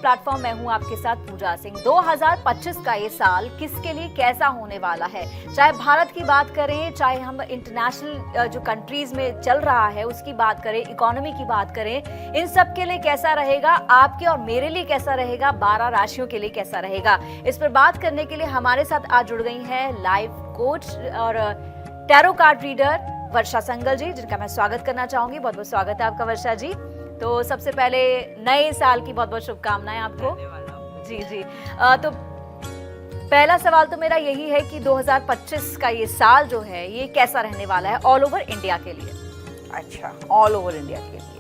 Platform. मैं हूं आपके साथ पूजा सिंह। 2025 का ये साल किसके लिए कैसा होने वाला है, चाहे भारत की बात करें, चाहे हम इंटरनेशनल जो कंट्रीज में चल रहा है उसकी बात करें, इकोनॉमी की बात करें, इन सब के लिए कैसा रहेगा, आपके और मेरे लिए कैसा रहेगा, 12 राशियों के लिए कैसा रहेगा, इस पर बात करने के लिए हमारे साथ आज जुड़ गई हैं लाइफ कोच और टैरो कार्ड रीडर वर्षा संगल जी, जिनका मैं स्वागत करना चाहूंगी। बहुत बहुत स्वागत है आपका वर्षा जी। तो सबसे पहले नए साल की बहुत बहुत शुभकामनाएं आपको। जी जी। तो पहला सवाल तो मेरा यही है कि 2025 का ये साल जो है ये कैसा रहने वाला है ऑल ओवर इंडिया के लिए? अच्छा, ऑल ओवर इंडिया के लिए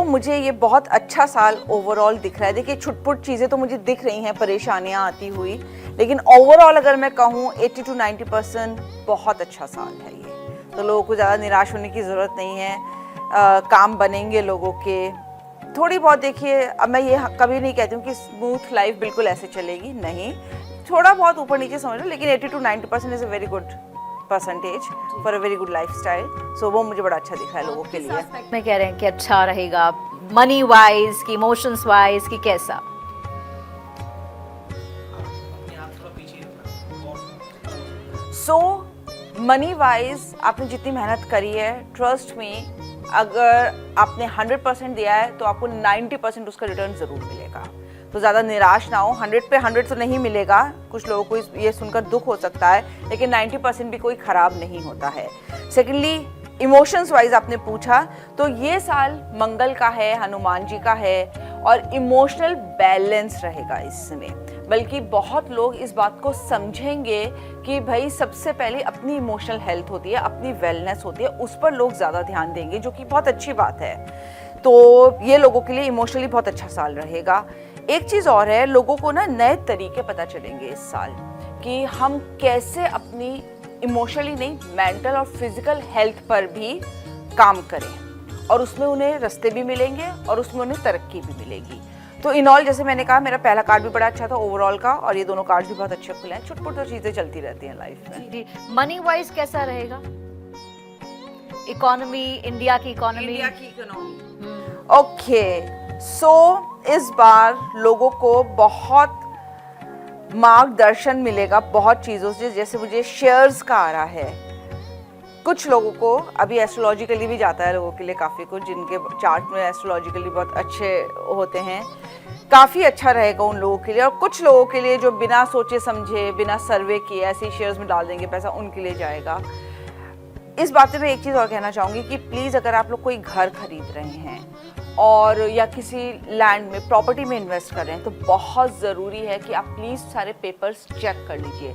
मुझे ये बहुत अच्छा साल ओवरऑल दिख रहा है। देखिए, छुटपुट चीज़ें तो मुझे दिख रही हैं, परेशानियां आती हुई, लेकिन ओवरऑल अगर मैं कहूँ 80 to 90% बहुत अच्छा साल है ये। तो लोगों को ज़्यादा निराश होने की ज़रूरत नहीं है। काम बनेंगे लोगों के। थोड़ी बहुत देखिए, अब मैं ये कभी नहीं कहती हूँ कि स्मूथ लाइफ बिल्कुल ऐसे चलेगी, नहीं, थोड़ा बहुत ऊपर नीचे समझ लो, लेकिन 80 to 90% is a very good percentage for a very good lifestyle. So वो मुझे बड़ा अच्छा दिख रहा है लोगों के लिए। मैं कह रहे हैं कि अच्छा रहेगा मनी वाइज की, इमोशंस वाइज की, कैसा? मनी वाइज आपने जितनी मेहनत करी है, ट्रस्ट में अगर आपने 100% दिया है तो आपको 90% उसका रिटर्न ज़रूर मिलेगा। तो ज़्यादा निराश ना हो। 100 पे 100 तो नहीं मिलेगा, कुछ लोगों को ये सुनकर दुख हो सकता है, लेकिन 90% भी कोई ख़राब नहीं होता है। सेकेंडली, इमोशंस वाइज आपने पूछा तो ये साल मंगल का है, हनुमान जी का है, और इमोशनल बैलेंस रहेगा इसमें। बल्कि बहुत लोग इस बात को समझेंगे कि भाई सबसे पहले अपनी इमोशनल हेल्थ होती है, अपनी वेलनेस होती है, उस पर लोग ज़्यादा ध्यान देंगे, जो कि बहुत अच्छी बात है। तो ये लोगों के लिए इमोशनली बहुत अच्छा साल रहेगा। एक चीज़ और है, लोगों को ना नए तरीके पता चलेंगे इस साल कि हम कैसे अपनी इमोशनली नहीं, मेंटल और फिजिकल हेल्थ पर भी काम करें, और उसमें उन्हें रास्ते भी मिलेंगे और उसमें उन्हें तरक्की भी मिलेगी। तो इन ऑल, जैसे मैंने कहा, मेरा पहला कार्ड भी बड़ा अच्छा था ओवरऑल का, और ये दोनों कार्ड भी बहुत अच्छे खुले हैं। छुटपुट तो चीज़ें चलती रहती हैं लाइफ में। जी। मनी वाइज कैसा रहेगा? इकोनॉमी, इंडिया की इकोनॉमी। ओके, इस बार लोगों को बहुत मार्गदर्शन मिलेगा बहुत चीज़ों से। जैसे मुझे शेयर्स का आ रहा है, कुछ लोगों को अभी एस्ट्रोलॉजिकली भी जाता है, लोगों के लिए काफ़ी कुछ, जिनके चार्ट में एस्ट्रोलॉजिकली बहुत अच्छे होते हैं, काफ़ी अच्छा रहेगा उन लोगों के लिए। और कुछ लोगों के लिए जो बिना सोचे समझे, बिना सर्वे किए ऐसे शेयर्स में डाल देंगे पैसा, उनके लिए जाएगा। इस बात में एक चीज़ और कहना चाहूँगी कि प्लीज़, अगर आप लोग कोई घर खरीद रहे हैं और या किसी लैंड में, प्रॉपर्टी में इन्वेस्ट कर रहे हैं, तो बहुत ज़रूरी है कि आप प्लीज़ सारे पेपर्स चेक कर लीजिए,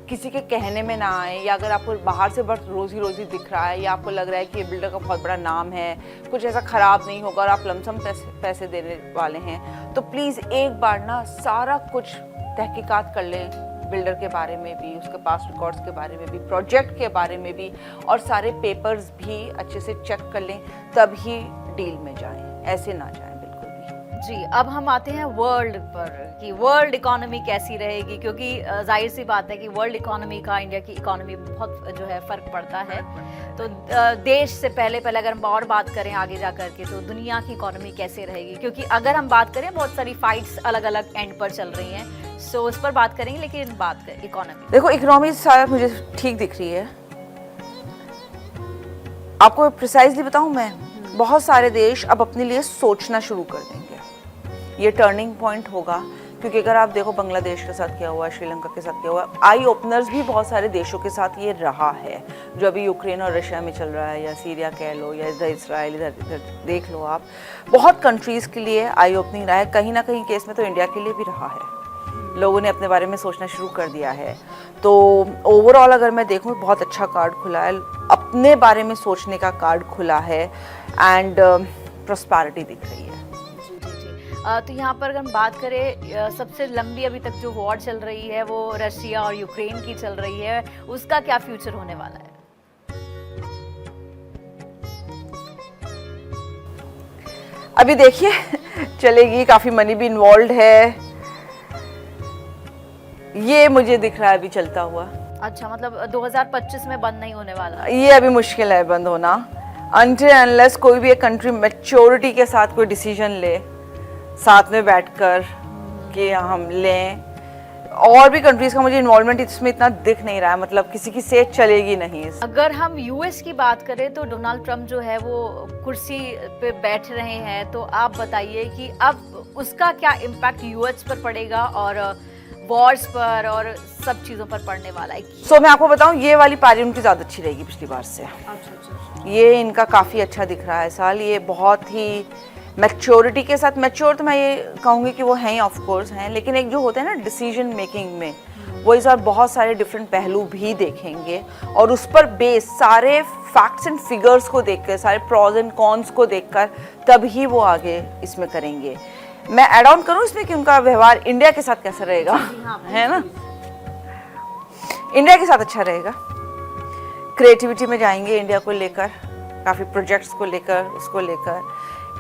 किसी के कहने में ना आए। या अगर आपको बाहर से बस रोज़ी रोज़ी दिख रहा है, या आपको लग रहा है कि ये बिल्डर का बहुत बड़ा नाम है, कुछ ऐसा ख़राब नहीं होगा और आप लमसम पैसे देने वाले हैं, तो प्लीज़ एक बार ना सारा कुछ तहकीकात कर लें, बिल्डर के बारे में भी, उसके पास रिकॉर्ड्स के बारे में भी, प्रोजेक्ट के बारे में भी, और सारे पेपर्स भी अच्छे से चेक कर लें, तभी डील में जाएं, ऐसे ना जाएं बिल्कुल भी। जी। अब हम आते हैं वर्ल्ड पर कि वर्ल्ड इकोनॉमी कैसी रहेगी, क्योंकि जाहिर सी बात है कि वर्ल्ड इकोनॉमी का इंडिया की इकोनॉमी में बहुत जो है फ़र्क पड़ता है। तो देश से पहले अगर हम और बात करें आगे जा करके, तो दुनिया की इकोनॉमी कैसे रहेगी? क्योंकि अगर हम बात करें, बहुत सारी फाइट्स अलग अलग एंड पर चल रही हैं, सो उस पर बात करेंगे। लेकिन बात करें इकोनॉमी, देखो, इकोनॉमी सारा मुझे ठीक दिख रही है। आपको प्रिसाइजली बताऊं मैं, बहुत सारे देश अब अपने लिए सोचना शुरू कर देंगे। ये टर्निंग पॉइंट होगा, क्योंकि अगर आप देखो बांग्लादेश के साथ क्या हुआ, श्रीलंका के साथ क्या हुआ, आई ओपनर्स भी बहुत सारे देशों के साथ ये रहा है, जो अभी यूक्रेन और रशिया में चल रहा है, या सीरिया कह लो, या इधर इसराइल, इधर देख लो आप, बहुत कंट्रीज़ के लिए आई ओपनिंग रहा है। कहीं ना कहीं केस में तो इंडिया के लिए भी रहा है। लोगों ने अपने बारे में सोचना शुरू कर दिया है। तो ओवरऑल अगर मैं देखूँ, बहुत अच्छा कार्ड खुला है, अपने बारे में सोचने का कार्ड खुला है, एंड प्रॉस्पेरिटी दिख रही है। तो यहाँ पर अगर हम बात करें, सबसे लंबी अभी तक जो वॉर चल रही है वो रशिया और यूक्रेन की चल रही है, उसका क्या फ्यूचर होने वाला है? अभी देखिए चलेगी, काफी मनी भी इन्वॉल्व है, ये मुझे दिख रहा है अभी चलता हुआ। अच्छा, मतलब 2025 में बंद नहीं होने वाला? ये अभी मुश्किल है बंद होना। अनटिल अनलेस कोई भी एक कंट्री मैच्योरिटी के साथ कोई डिसीजन ले साथ में बैठकर कि हम लें, और भी कंट्रीज का मुझे इन्वॉल्वमेंट इसमें इतना दिख नहीं रहा है, मतलब किसी की सेहत चलेगी नहीं। अगर हम यूएस की बात करें तो डोनाल्ड ट्रंप जो है वो कुर्सी पे बैठ रहे हैं, तो आप बताइए कि अब उसका क्या इम्पैक्ट यूएस पर पड़ेगा और वॉर्स पर और सब चीजों पर पड़ने वाला है। सो मैं आपको बताऊं, ये वाली पारी उनकी ज्यादा अच्छी रहेगी पिछली बार से। ये इनका काफी अच्छा दिख रहा है साल, ये बहुत ही मैच्योरिटी के साथ, मैच्योर तो मैं ये कहूँगी कि वो हैं ही, ऑफ कोर्स हैं, लेकिन एक जो होता है ना डिसीजन मेकिंग में, वो इस बार बहुत सारे डिफरेंट पहलू भी देखेंगे और उस पर बेस सारे फैक्ट्स एंड फिगर्स को देखकर, सारे प्रॉज एंड कॉन्स को देखकर तभी वो आगे इसमें करेंगे। मैं ऐड ऑन करूँ इसमें कि उनका व्यवहार इंडिया के साथ कैसा रहेगा, है ना? इंडिया के साथ अच्छा रहेगा, क्रिएटिविटी में जाएंगे इंडिया को लेकर, काफ़ी प्रोजेक्ट्स को लेकर, उसको लेकर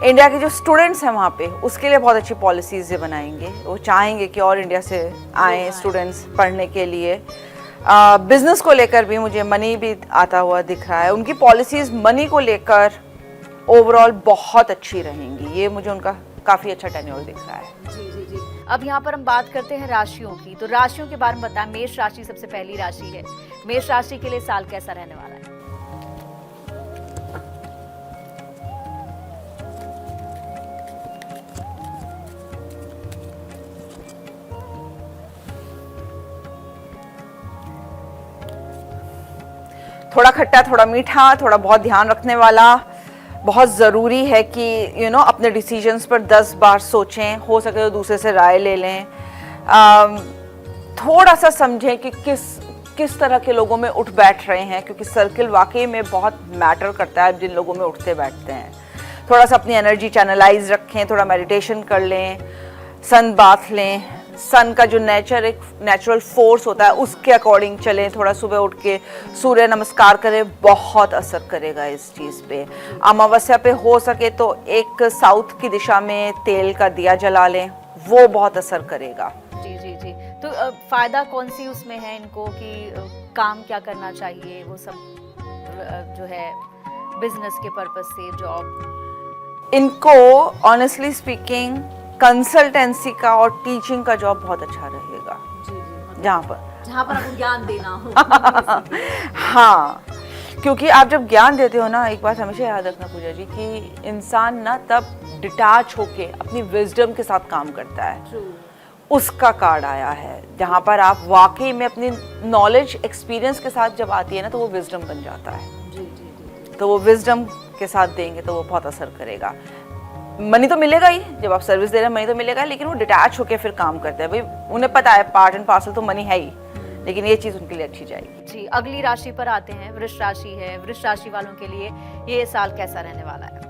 इंडिया के जो स्टूडेंट्स हैं वहाँ पे उसके लिए बहुत अच्छी पॉलिसीज़ ये बनाएंगे। वो चाहेंगे कि और इंडिया से आए स्टूडेंट्स पढ़ने के लिए। बिजनेस को लेकर भी मुझे मनी भी आता हुआ दिख रहा है, उनकी पॉलिसीज़ मनी को लेकर ओवरऑल बहुत अच्छी रहेंगी, ये मुझे उनका काफ़ी अच्छा टेन्योर दिख रहा है। जी जी जी। अब यहाँ पर हम बात करते हैं राशियों की, तो राशियों के बारे में बताएं। मेष राशि सबसे पहली राशि है, मेष राशि के लिए साल कैसा रहने वाला है? थोड़ा खट्टा, थोड़ा मीठा, थोड़ा बहुत ध्यान रखने वाला। बहुत ज़रूरी है कि अपने डिसीजंस पर 10 बार सोचें, हो सके तो दूसरे से राय ले लें। थोड़ा सा समझें कि किस तरह के लोगों में उठ बैठ रहे हैं, क्योंकि सर्किल वाकई में बहुत मैटर करता है जिन लोगों में उठते बैठते हैं। थोड़ा सा अपनी एनर्जी चैनलाइज रखें, थोड़ा मेडिटेशन कर लें, सन बाथ लें, सन का जो एक नेचुरल फोर्स होता है उसके अकॉर्डिंग चलें, थोड़ा सुबह उठ के सूर्य नमस्कार करें, बहुत असर करेगा इस चीज़ पे। अमावस्या पे हो सके तो एक साउथ की दिशा में तेल का दिया जला लें, वो बहुत असर करेगा। जी जी जी। तो फायदा कौन सी उसमें है इनको कि काम क्या करना चाहिए, वो सब जो है बिजनेस के पर्पस से, जॉब? इनको ऑनेस्टली स्पीकिंग कंसल्टेंसी का और टीचिंग का जॉब बहुत अच्छा रहेगा। जी जी। जहाँ पर आपको ज्ञान देना हो। हाँ, क्योंकि आप जब ज्ञान देते हो ना, एक बात हमेशा याद रखना पूजा जी, कि इंसान ना तब डिटैच होके अपनी विजडम के साथ काम करता है। उसका कार्ड आया है जहाँ पर आप वाकई में अपनी नॉलेज एक्सपीरियंस के साथ जब आती है ना, तो वो विजडम बन जाता है। जी जी जी। तो वो विजडम के साथ देंगे तो वो बहुत असर करेगा। मनी तो मिलेगा ही, जब आप सर्विस दे रहे हैं मनी तो मिलेगा, लेकिन वो डिटैच होकर फिर काम करते हैं। भाई उन्हें पता है पार्ट एंड पार्सल तो मनी है ही, लेकिन ये चीज़ उनके लिए अच्छी जाएगी। जी, अगली राशि पर आते हैं, वृष राशि है। वृष राशि वालों के लिए ये साल कैसा रहने वाला है?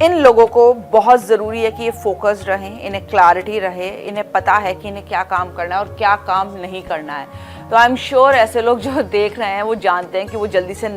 इन लोगों को बहुत ज़रूरी है कि ये फोकस्ड रहें, इन्हें क्लैरिटी रहे, इन्हें पता है कि इन्हें क्या काम करना है और क्या काम नहीं करना है। तो आई एम श्योर ऐसे लोग जो देख रहे हैं वो जानते हैं कि वो जल्दी से